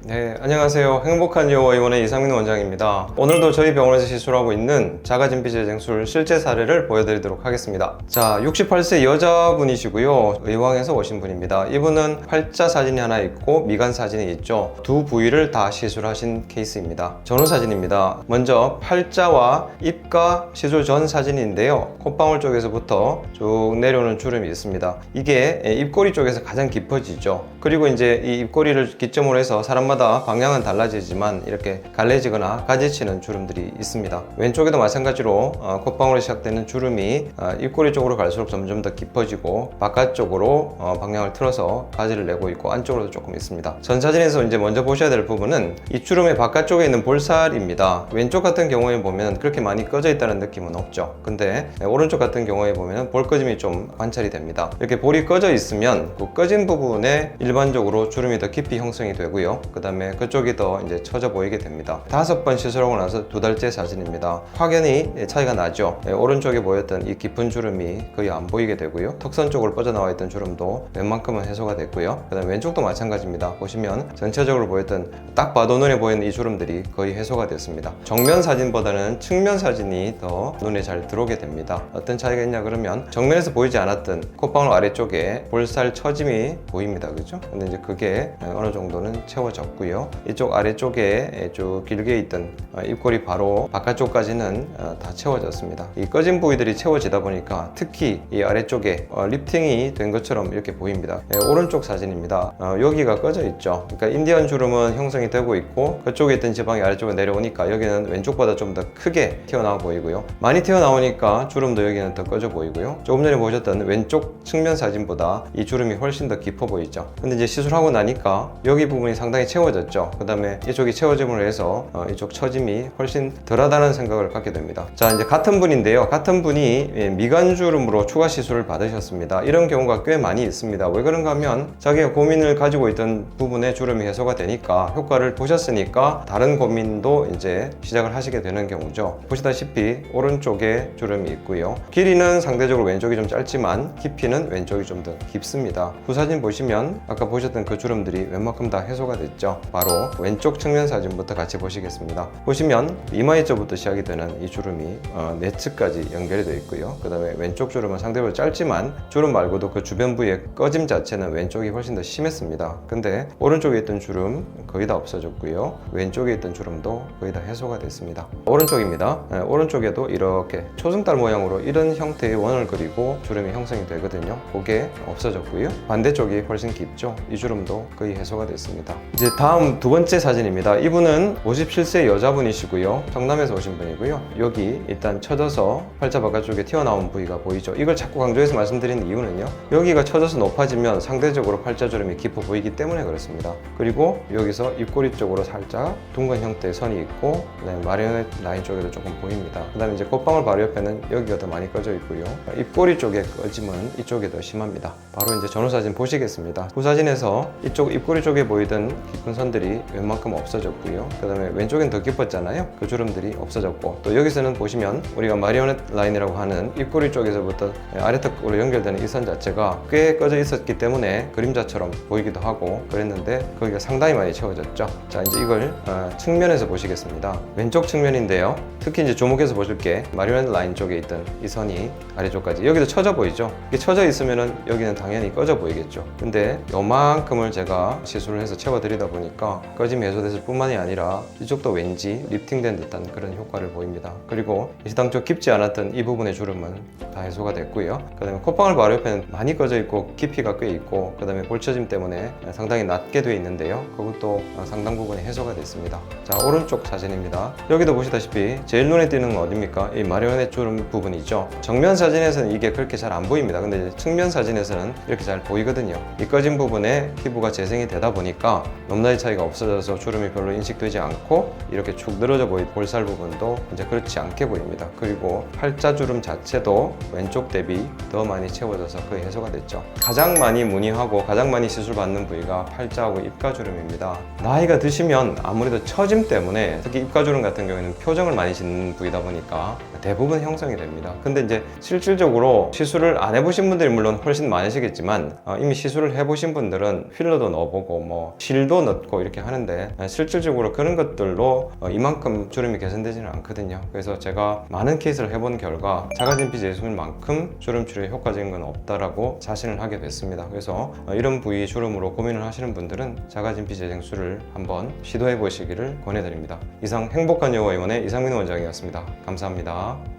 네, 안녕하세요. 행복한 여의원의 이상민 원장입니다. 오늘도 저희 병원에서 시술하고 있는 자가진피 재생술 실제 사례를 보여드리도록 하겠습니다. 자, 68세 여자분이시고요. 의왕에서 오신 분입니다. 이분은 팔자 사진이 하나 있고 미간 사진이 있죠. 두 부위를 다 시술하신 케이스입니다. 전후 사진입니다. 먼저 팔자와 입가 시술 전 사진인데요. 콧방울 쪽에서부터 쭉 내려오는 주름이 있습니다. 이게 입꼬리 쪽에서 가장 깊어지죠. 그리고 이제 이 입꼬리를 기점으로 해서 사람마다 방향은 달라지지만 이렇게 갈래지거나 가지치는 주름들이 있습니다. 왼쪽에도 마찬가지로 콧방울에 시작되는 주름이 입꼬리 쪽으로 갈수록 점점 더 깊어지고 바깥쪽으로 방향을 틀어서 가지를 내고 있고 안쪽으로도 조금 있습니다. 전 사진에서 이제 먼저 보셔야 될 부분은 이 주름의 바깥쪽에 있는 볼살입니다. 왼쪽 같은 경우에 보면 그렇게 많이 꺼져 있다는 느낌은 없죠. 근데 오른쪽 같은 경우에 보면 볼 꺼짐이 좀 관찰이 됩니다. 이렇게 볼이 꺼져 있으면 그 꺼진 부분에 일반적으로 주름이 더 깊이 형성이 되고요. 그 다음에 그쪽이 더 이제 처져 보이게 됩니다. 5번 시술하고 나서 2달째 사진입니다. 확연히 차이가 나죠. 오른쪽에 보였던 이 깊은 주름이 거의 안 보이게 되고요. 턱선 쪽으로 뻗어나와 있던 주름도 웬만큼은 해소가 됐고요. 그 다음에 왼쪽도 마찬가지입니다. 보시면 전체적으로 보였던 딱 봐도 눈에 보이는 이 주름들이 거의 해소가 됐습니다. 정면 사진보다는 측면 사진이 더 눈에 잘 들어오게 됩니다. 어떤 차이가 있냐 그러면 정면에서 보이지 않았던 콧방울 아래쪽에 볼살 처짐이 보입니다. 그죠? 근데 이제 그게 어느 정도는 채워졌고요. 이쪽 아래쪽에 쭉 길게 있던 입꼬리 바로 바깥쪽까지는 다 채워졌습니다. 이 꺼진 부위들이 채워지다 보니까 특히 이 아래쪽에 리프팅이 된 것처럼 이렇게 보입니다. 오른쪽 사진입니다. 여기가 꺼져 있죠. 그러니까 인디언 주름은 형성이 되고 있고 그쪽에 있던 지방이 아래쪽으로 내려오니까 여기는 왼쪽보다 좀 더 크게 튀어나와 보이고요. 많이 튀어나오니까 주름도 여기는 더 꺼져 보이고요. 조금 전에 보셨던 왼쪽 측면 사진보다 이 주름이 훨씬 더 깊어 보이죠. 근데 이제 시술하고 나니까 여기 부분이 상당히 채워졌죠. 그 다음에 이쪽이 채워짐으로 해서 이쪽 처짐이 훨씬 덜하다는 생각을 갖게 됩니다. 자, 이제 같은 분인데요. 같은 분이 미간주름으로 추가 시술을 받으셨습니다. 이런 경우가 꽤 많이 있습니다. 왜 그런가 하면 자기가 고민을 가지고 있던 부분에 주름이 해소가 되니까 효과를 보셨으니까 다른 고민도 이제 시작을 하시게 되는 경우죠. 보시다시피 오른쪽에 주름이 있고요. 길이는 상대적으로 왼쪽이 좀 짧지만 깊이는 왼쪽이 좀 더 깊습니다. 후 사진 보시면 아까 보셨던 그 주름들이 웬만큼 다 해소가 됐죠. 바로 왼쪽 측면 사진부터 같이 보시겠습니다. 보시면 이마 이쪽부터 시작이 되는 이 주름이 내측까지 연결이 되어 있고요. 그 다음에 왼쪽 주름은 상대적으로 짧지만 주름 말고도 그 주변 부위의 꺼짐 자체는 왼쪽이 훨씬 더 심했습니다. 근데 오른쪽에 있던 주름 거의 다 없어졌고요. 왼쪽에 있던 주름도 거의 다 해소가 됐습니다. 오른쪽입니다. 오른쪽에도 이렇게 초승달 모양으로 이런 형태의 원을 그리고 주름이 형성이 되거든요. 그게 없어졌고요. 반대쪽이 훨씬 깊죠. 이 주름도 거의 해소가 됐습니다. 이제 다음 두 번째 사진입니다. 이분은 57세 여자분이시고요. 경남에서 오신 분이고요. 여기 일단 처져서 팔자 바깥쪽에 튀어나온 부위가 보이죠. 이걸 자꾸 강조해서 말씀드리는 이유는요. 여기가 처져서 높아지면 상대적으로 팔자주름이 깊어 보이기 때문에 그렇습니다. 그리고 여기서 입꼬리 쪽으로 살짝 둥근 형태의 선이 있고 그다음에 마리오넷 라인 쪽에도 조금 보입니다. 그 다음에 이제 콧방울 바로 옆에는 여기가 더 많이 꺼져 있고요. 입꼬리 쪽의 꺼짐은 이쪽이 더 심합니다. 바로 이제 전후 사진 보시겠습니다. 후 사진에서 이쪽 입꼬리 쪽에 보이던 깊은 선들이 웬만큼 없어졌고요. 그 다음에 왼쪽엔 더 깊었잖아요. 그 주름들이 없어졌고 또 여기서는 보시면 우리가 마리오넷 라인이라고 하는 입꼬리 쪽에서부터 아래턱으로 연결되는 이 선 자체가 꽤 꺼져 있었기 때문에 그림자처럼 보이기도 하고 그랬는데 거기가 상당히 많이 채워졌죠. 자, 이제 이걸 측면에서 보시겠습니다. 왼쪽 측면인데요. 특히 이제 주목해서 보실 게 마리오넷 라인 쪽에 있던 이 선이 아래쪽까지 여기도 처져 보이죠. 이게 처져 있으면은 여기는 당연히 꺼져 보이겠죠. 근데 요만큼을 제가 시술을 해서 채워드리다 보니까 꺼짐이 해소됐을 뿐만이 아니라 이쪽도 왠지 리프팅된 듯한 그런 효과를 보입니다. 그리고 시당초 깊지 않았던 이 부분의 주름은 다 해소가 됐고요. 그 다음에 콧방울 바로 옆에는 많이 꺼져 있고 깊이가 꽤 있고 그 다음에 볼처짐 때문에 상당히 낮게 되어 있는데요. 그것도 상당 부분이 해소가 됐습니다. 자, 오른쪽 사진입니다. 여기도 보시다시피 제일 눈에 띄는 건 어딥니까? 이 마리오넷 주름 부분이죠. 정면 사진에서는 이게 그렇게 잘 안 보입니다. 근데 측면 사진에서는 이렇게 잘 보이거든요. 이 꺼진 부분에 피부가 재생이 되다 보니까 높낮이 차이가 없어져서 주름이 별로 인식되지 않고 이렇게 축 늘어져 보이는 볼살 부분도 이제 그렇지 않게 보입니다. 그리고 팔자주름 자체도 왼쪽 대비 더 많이 채워져서 거의 해소가 됐죠. 가장 많이 문의하고 가장 많이 시술받는 부위가 팔자하고 입가주름입니다. 나이가 드시면 아무래도 처짐 때문에 특히 입가주름 같은 경우에는 표정을 많이 짓는 부위다 보니까 대부분 형성이 됩니다. 근데 이제 실질적으로 시술을 안 해보신 분들이 물론 훨씬 많으시겠지만 이미 시술을 해보신 분들은 필러도 넣어보고 뭐 실도 넣고 이렇게 하는데 실질적으로 그런 것들로 이만큼 주름이 개선되지는 않거든요. 그래서 제가 많은 케이스를 해본 결과 자가진피 제술만큼 주름 치료에 효과적인 건 없다라고 자신을 하게 됐습니다. 그래서 이런 부위 주름으로 고민을 하시는 분들은 자가진피 재생술을 한번 시도해 보시기를 권해드립니다. 이상 행복한 여호와 의원의 이상민 원장이었습니다. 감사합니다.